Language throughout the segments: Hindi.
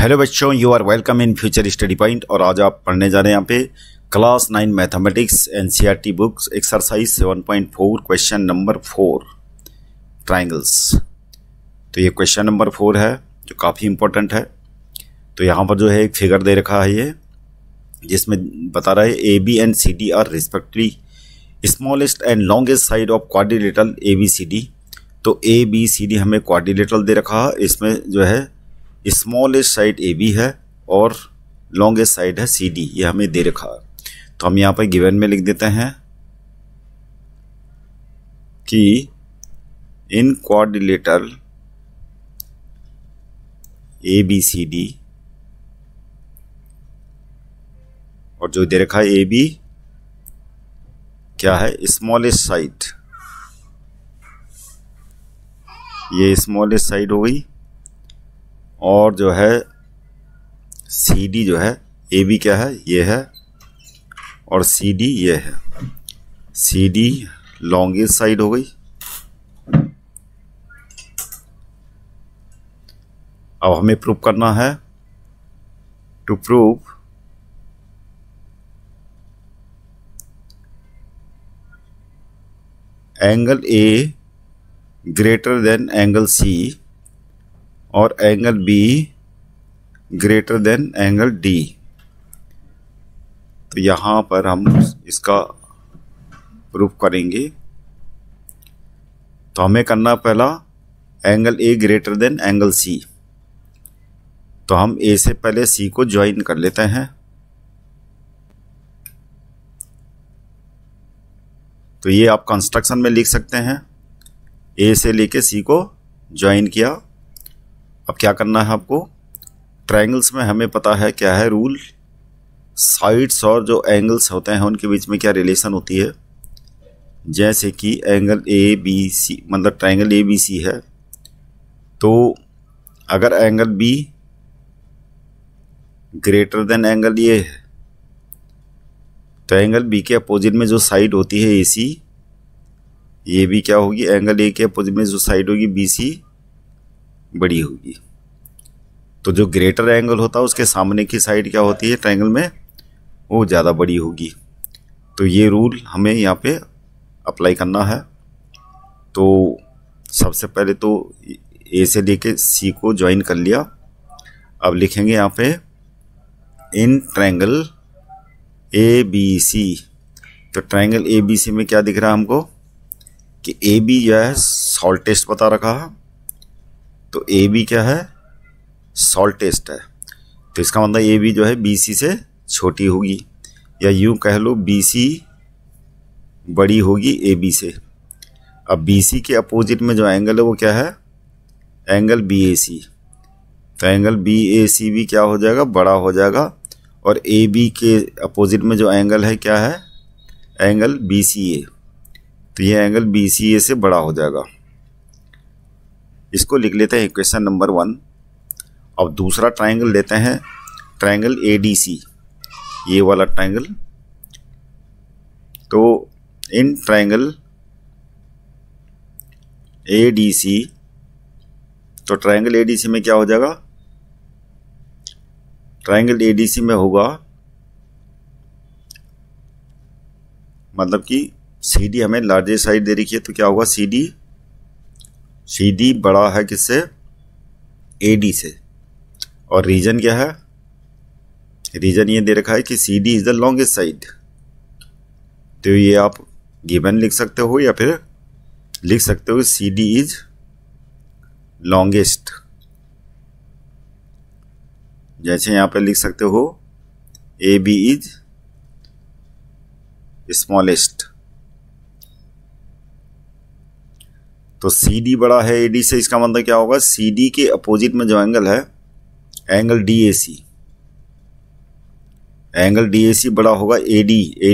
हेलो बच्चों, you are welcome in Future Study Point. और आज आप पढ़ने जा रहे हैं यहाँ पे class 9 mathematics NCERT books exercise 7.4 question number 4 triangles. तो ये क्वेश्चन नंबर 4 है जो काफ़ी इंपॉर्टेंट है। तो यहाँ पर जो है एक फिगर दे रखा है ये, जिसमें बता रहा है A B and C D are respectively smallest and longest side of quadrilateral A B C D. तो ए बी सी डी हमें क्वाड्रिलेटरल दे रखा है, इसमें जो है स्मॉलेस्ट साइड ए बी है और लॉन्गेस्ट साइड है सी डी, ये हमें दे रखा है। तो हम यहाँ पर गिवन में लिख देते हैं कि in quadrilateral A B C D, और जो दे रखा है ए बी क्या है, स्मॉलेस्ट साइड, ये स्मॉलेस्ट साइड हो गई। और जो है सी डी जो है, ए बी क्या है, ये है, और सी डी ये है। सी डी लॉन्गेस्ट साइड हो गई। अब हमें प्रूव करना है, to prove angle A greater than angle C और angle B greater than angle D. तो यहाँ पर हम इसका प्रूफ करेंगे। तो हमें करना पहला angle A greater than angle C. तो हम ए से पहले सी को ज्वाइन कर लेते हैं। तो ये आप कंस्ट्रक्शन में लिख सकते हैं, ए से लेके सी को ज्वाइन किया। अब क्या करना है आपको, ट्रायंगल्स में हमें पता है क्या है रूल, साइड्स और जो एंगल्स होते हैं उनके बीच में क्या रिलेशन होती है। जैसे कि एंगल ए बी सी, मतलब ट्रायंगल ए बी सी है, तो अगर angle B greater than angle A है, तो एंगल बी के अपोजिट में जो साइड होती है ए सी, ये भी क्या होगी, एंगल ए के अपोजिट में जो साइड होगी बी सी बड़ी होगी। तो जो ग्रेटर एंगल होता है उसके सामने की साइड क्या होती है ट्रायंगल में, वो ज़्यादा बड़ी होगी। तो ये रूल हमें यहाँ पे अप्लाई करना है। तो सबसे पहले तो ए से लेके सी को ज्वाइन कर लिया। अब लिखेंगे यहाँ पे इन ट्रायंगल ए बी सी। तो ट्रायंगल ए बी सी में क्या दिख रहा है हमको कि ए बी जो है शॉर्टेस्ट बता रखा है। तो ए बी क्या है, शॉर्टेस्ट है। तो इसका मतलब ए बी जो है बी सी से छोटी होगी, या यूं कह लो बी सी बड़ी होगी ए बी से। अब बी सी के अपोजिट में जो एंगल है वो क्या है, एंगल बी ए सी। तो एंगल बी ए सी भी क्या हो जाएगा, बड़ा हो जाएगा। और ए बी के अपोजिट में जो एंगल है क्या है, एंगल बी सी ए। तो ये एंगल बी सी ए से बड़ा हो जाएगा। इसको लिख लेते हैं इक्वेशन नंबर 1। अब दूसरा ट्रायंगल लेते हैं, ट्रायंगल ए डी सी, ये वाला ट्रायंगल। तो in triangle A D C, तो ट्रायंगल ए डी सी में क्या हो जाएगा, ट्रायंगल ए डी सी में होगा, मतलब कि सी डी हमें लार्जेस्ट साइड दे रखी है, तो क्या होगा, सी डी बड़ा है किससे, ए डी से। और रीजन क्या है, रीजन ये दे रखा है कि C D is the longest side. तो ये आप गिवन लिख सकते हो, या फिर लिख सकते हो सी डी इज लॉन्गेस्ट। जैसे यहाँ पे लिख सकते हो ए बी इज स्मॉलेस्ट। तो सी डी बड़ा है ए डी से, इसका मतलब क्या होगा, सी डी के अपोजिट में जो एंगल है, angle D A C, angle D A C बड़ा होगा ए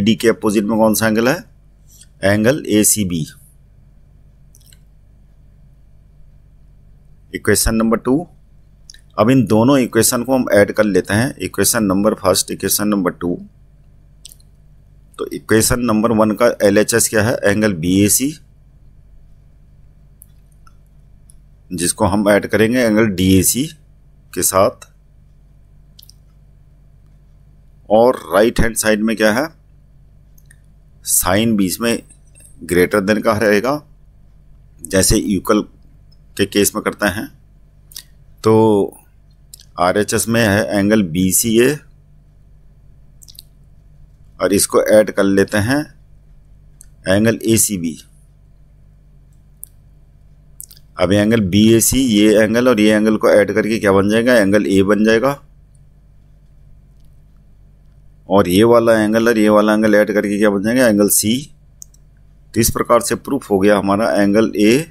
डी के अपोजिट में कौन सा एंगल है, angle A C B. Equation number 2। अब इन दोनों इक्वेशन को हम ऐड कर लेते हैं, equation number first, equation number 2। तो इक्वेशन नंबर 1 का LHS क्या है, एंगल बी ए सी, जिसको हम ऐड करेंगे एंगल DAC के साथ। और राइट हैंड साइड में क्या है, साइन बीच में ग्रेटर देन का रहेगा, जैसे इक्वल के केस में करते हैं। तो RHS में है एंगल BCA और इसको ऐड कर लेते हैं एंगल ACB। अब एंगल BAC, ये एंगल और ये एंगल को ऐड करके क्या बन जाएगा, एंगल A बन जाएगा। और ये वाला एंगल और ये वाला एंगल ऐड करके क्या बन जाएगा, एंगल C। तो इस प्रकार से प्रूफ हो गया हमारा angle A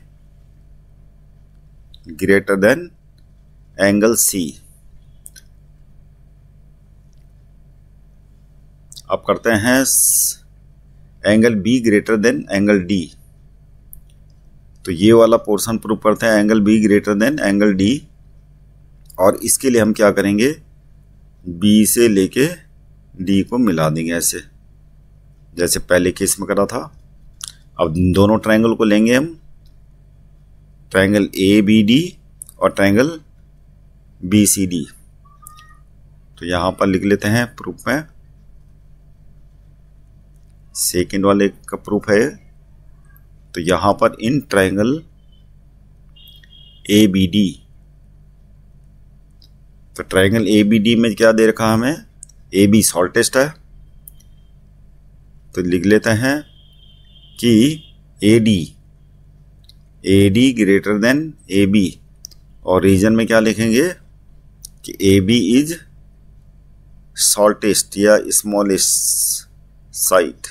greater than angle C। अब करते हैं angle B greater than angle D। तो ये वाला पोर्शन प्रूव करते हैं angle B greater than angle D। और इसके लिए हम क्या करेंगे, B से लेके D को मिला देंगे ऐसे, जैसे पहले केस में करा था। अब दोनों ट्रायंगल को लेंगे हम, ट्रायंगल ABD और ट्रायंगल BCD। तो यहां पर लिख लेते हैं प्रूफ में, सेकेंड वाले का प्रूफ है। तो यहां पर इन ट्रायंगल ABD, तो ट्रायंगल ABD में क्या दे रखा हमें, AB शॉर्टेस्ट है। तो लिख लेते हैं कि AD ग्रेटर देन AB, और रीजन में क्या लिखेंगे कि AB इज शॉर्टेस्ट या स्मॉलेस्ट साइड।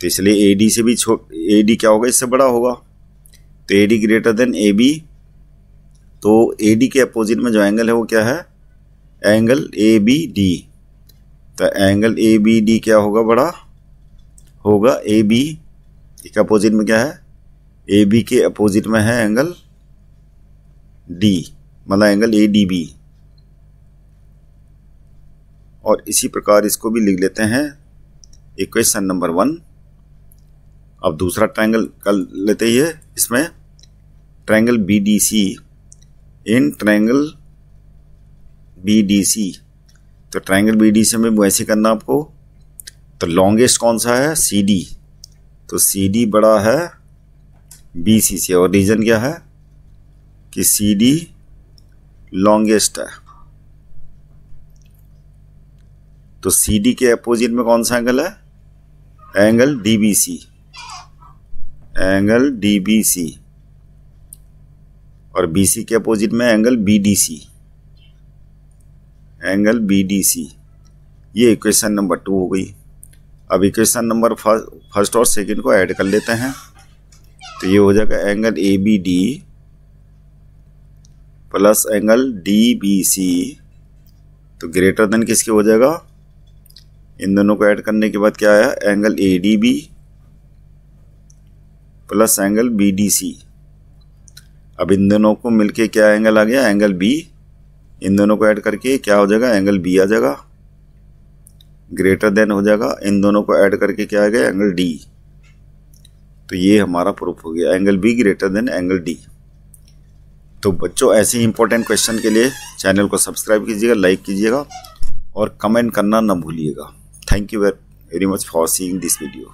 तो इसलिए AD से भी AD क्या होगा, इससे बड़ा होगा। तो AD ग्रेटर देन AB। तो AD के अपोजिट में जो एंगल है वो क्या है, एंगल ABD। तो एंगल ABD क्या होगा, बड़ा होगा AB के अपोजिट में क्या है, AB के अपोजिट में है एंगल D, मतलब एंगल ADB। और इसी प्रकार इसको भी लिख लेते हैं इक्वेशन नंबर 1। अब दूसरा ट्रायंगल कर लेते ही है, इसमें triangle BDC in triangle BDC। तो ट्रायंगल BDC में वैसे करना आपको। तो लॉन्गेस्ट कौन सा है, CD। तो CD बड़ा है BC से, और रीजन क्या है कि CD लॉन्गेस्ट है। तो CD के अपोजिट में कौन सा एंगल है, एंगल DBC, एंगल DBC। और BC के अपोजिट में एंगल BDC, एंगल BDC। ये इक्वेशन नंबर 2 हो गई। अब इक्वेशन नंबर फर्स्ट और सेकंड को ऐड कर लेते हैं। तो ये हो जाएगा angle ABD plus angle DBC। तो ग्रेटर देन किसके हो जाएगा, इन दोनों को ऐड करने के बाद क्या आया, angle ADB plus angle BDC। अब इन दोनों को मिलके क्या एंगल आ गया, एंगल B। इन दोनों को ऐड करके क्या हो जाएगा, एंगल B आ जाएगा, ग्रेटर देन हो जाएगा। इन दोनों को ऐड करके क्या आ गया, एंगल D। तो ये हमारा प्रूफ हो गया, angle B greater than angle D। तो बच्चों, ऐसे ही इंपॉर्टेंट क्वेश्चन के लिए चैनल को सब्सक्राइब कीजिएगा, लाइक कीजिएगा और कमेंट करना ना भूलिएगा। Thank you very much for seeing this video.